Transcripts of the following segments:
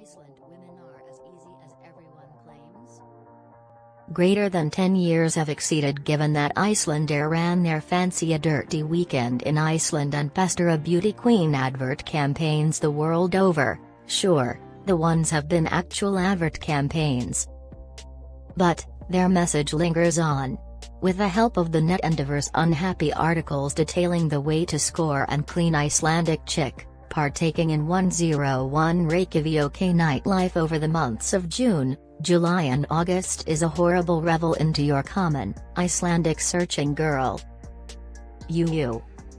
Iceland women are as easy as everyone claims? Greater than 10 years have exceeded given that Icelandair ran their fancy a dirty weekend in Iceland and pester a beauty queen advert campaigns the world over. Sure, the ones have been actual advert campaigns. But, their message lingers on. With the help of the net and diverse unhappy articles detailing the way to score and clean Icelandic chick, partaking in 101 Reykjavik nightlife over the months of June, July and August is a horrible revel into your common, Icelandic searching girl.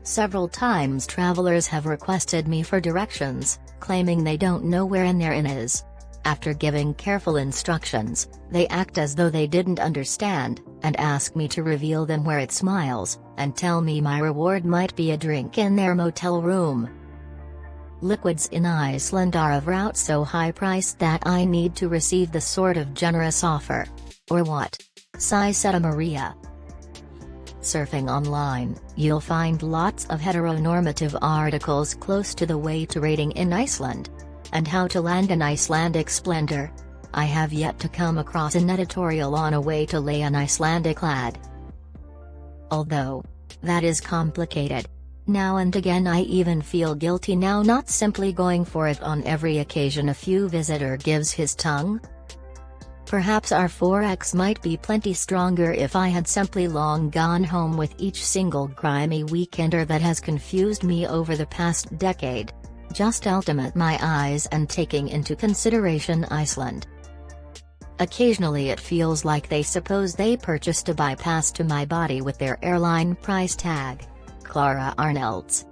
Several times travelers have requested me for directions, claiming they don't know where in their inn is. After giving careful instructions, they act as though they didn't understand, and ask me to reveal them where it smiles, and tell me my reward might be a drink in their motel room. Liquids in Iceland are of route so high-priced that I need to receive the sort of generous offer. Or what? Seta Maria. Surfing online, you'll find lots of heteronormative articles close to the way to rating in Iceland. And how to land an Icelandic splendor. I have yet to come across an editorial on a way to lay an Icelandic lad. Although that is complicated. Now and again I even feel guilty now not simply going for it on every occasion a few visitor gives his tongue. Perhaps our 4x might be plenty stronger if I had simply long gone home with each single grimy weekender that has confused me over the past decade. Just ultimate my eyes and taking into consideration Iceland. Occasionally it feels like they suppose they purchased a bypass to my body with their airline price tag. Clara Arnolds.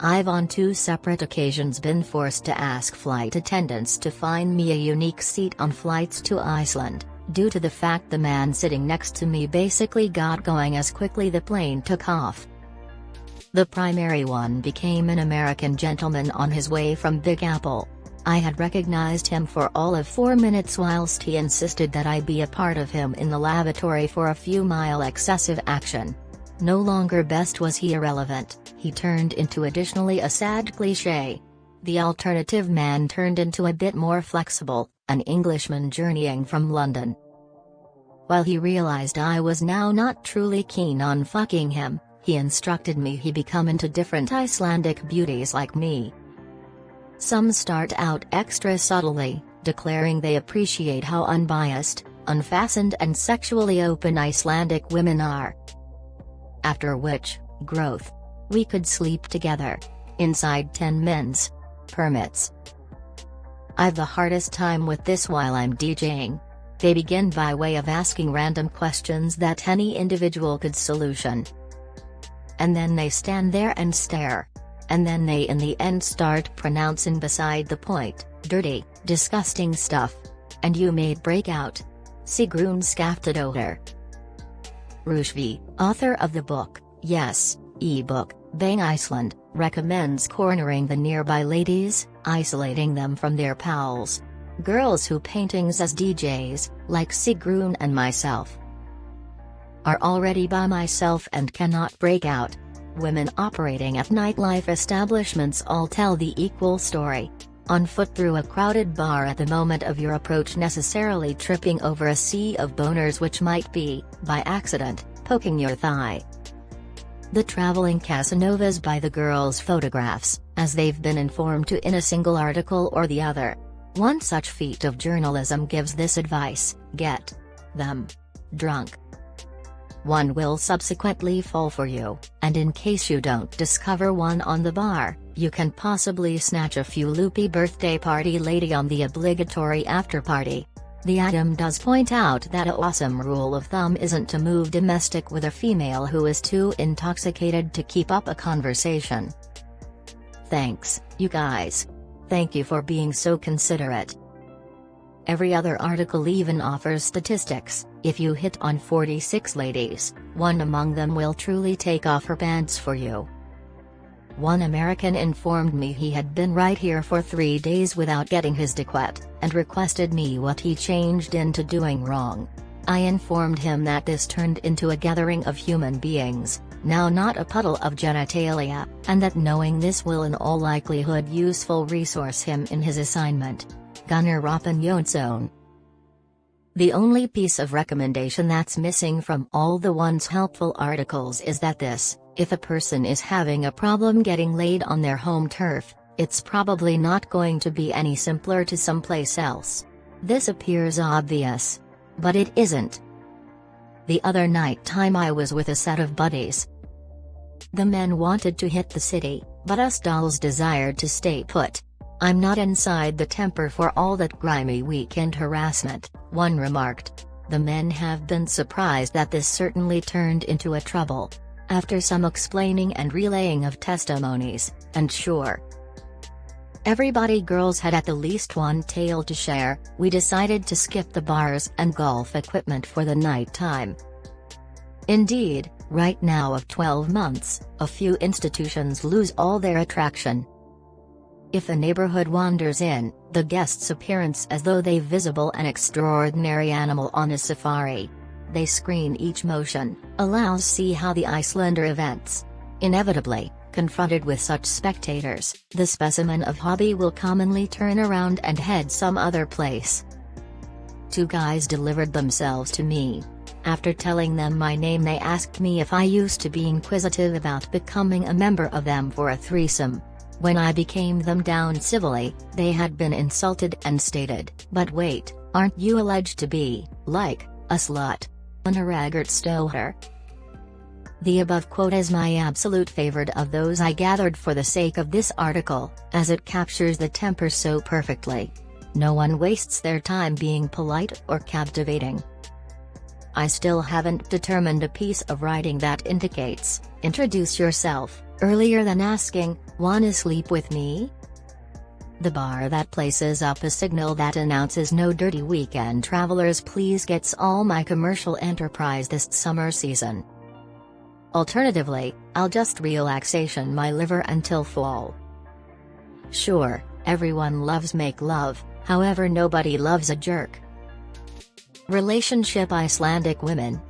I've on 2 separate occasions been forced to ask flight attendants to find me a unique seat on flights to Iceland, due to the fact the man sitting next to me basically got going as quickly the plane took off. The primary one became an American gentleman on his way from Big Apple. I had recognized him for all of 4 minutes whilst he insisted that I be a part of him in the lavatory for a few mile excessive action. No longer best was he irrelevant, he turned into additionally a sad cliché. The alternative man turned into a bit more flexible, an Englishman journeying from London. While he realized I was now not truly keen on fucking him, he instructed me he become into different Icelandic beauties like me. Some start out extra subtly, declaring they appreciate how unbiased, unfastened and sexually open Icelandic women are. After which, growth. We could sleep together. Inside 10 minutes. Permits. I've the hardest time with this while I'm DJing. They begin by way of asking random questions that any individual could solution. And then they stand there and stare. And then they in the end start pronouncing beside the point, dirty, disgusting stuff. And you may break out. Sigrun Skaftadóttir. Rushvi, author of the book, yes, ebook, Bang Iceland, recommends cornering the nearby ladies, isolating them from their pals. Girls who paintings as DJs, like Sigrun and myself, are already by myself and cannot break out. Women operating at nightlife establishments all tell the equal story. On foot through a crowded bar at the moment of your approach, necessarily tripping over a sea of boners which might be, by accident, poking your thigh. The traveling Casanovas by the girls' photographs, as they've been informed to in a single article or the other. One such feat of journalism gives this advice: get them drunk. One will subsequently fall for you, and in case you don't discover one on the bar, you can possibly snatch a few loopy birthday party lady on the obligatory after-party. The Adam does point out that a awesome rule of thumb isn't to move domestic with a female who is too intoxicated to keep up a conversation. Thanks, you guys. Thank you for being so considerate. Every other article even offers statistics. If you hit on 46 ladies, one among them will truly take off her pants for you. One American informed me he had been right here for 3 days without getting his dequet, and requested me what he changed into doing wrong. I informed him that this turned into a gathering of human beings, now not a puddle of genitalia, and that knowing this will in all likelihood useful resource him in his assignment. Gunnar Opinionsson. The only piece of recommendation that's missing from all the once helpful articles is that if a person is having a problem getting laid on their home turf, it's probably not going to be any simpler to someplace else. This appears obvious. But it isn't. The other night time I was with a set of buddies. The men wanted to hit the city, but us dolls desired to stay put. I'm not inside the temper for all that grimy weekend harassment, one remarked. The men have been surprised that this certainly turned into a trouble. After some explaining and relaying of testimonies, and sure, everybody girls had at the least one tale to share, we decided to skip the bars and golf equipment for the night time. Indeed, right now of 12 months, a few institutions lose all their attraction. If a neighborhood wanders in, the guest's appearance as though they visible an extraordinary animal on a safari. They screen each motion, allows see how the Icelander events. Inevitably, confronted with such spectators, the specimen of hobby will commonly turn around and head some other place. Two guys delivered themselves to me. After telling them my name, they asked me if I used to be inquisitive about becoming a member of them for a threesome. When I became them down civilly, they had been insulted and stated, "But wait, aren't you alleged to be, like, a slut? And a ragged stoner?" The above quote is my absolute favorite of those I gathered for the sake of this article, as it captures the temper so perfectly. No one wastes their time being polite or captivating. I still haven't determined a piece of writing that indicates, "Introduce yourself," earlier than asking, "Wanna sleep with me?" The bar that places up a signal that announces "No dirty weekend travelers please" gets all my commercial enterprise this summer season. Alternatively, I'll just relaxation my liver until fall. Sure, everyone loves make love, however nobody loves a jerk. Relationship Icelandic women.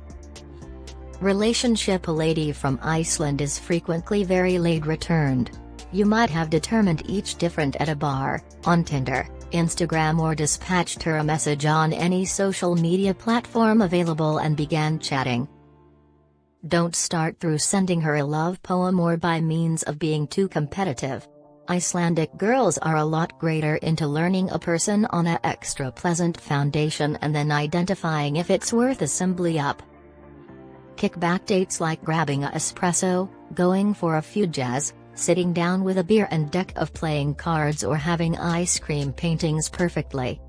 Relationship: a lady from Iceland is frequently very late returned. You might have determined each different at a bar, on Tinder, Instagram, or dispatched her a message on any social media platform available and began chatting. Don't start through sending her a love poem or by means of being too competitive. Icelandic girls are a lot greater into learning a person on a extra pleasant foundation and then identifying if it's worth a simply up. Kickback dates like grabbing a espresso, going for a few jazz, sitting down with a beer and deck of playing cards, or having ice cream paintings perfectly.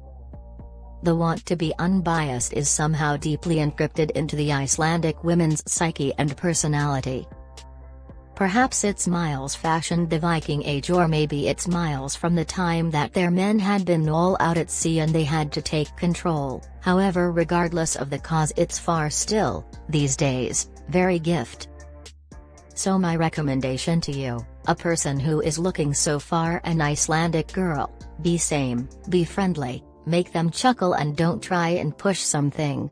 The want to be unbiased is somehow deeply encrypted into the Icelandic women's psyche and personality. Perhaps it's miles fashioned the Viking age, or maybe it's miles from the time that their men had been all out at sea and they had to take control. However, regardless of the cause, it's far still, these days, very gift. So my recommendation to you, a person who is looking so far an Icelandic girl, be same, be friendly, make them chuckle and don't try and push something.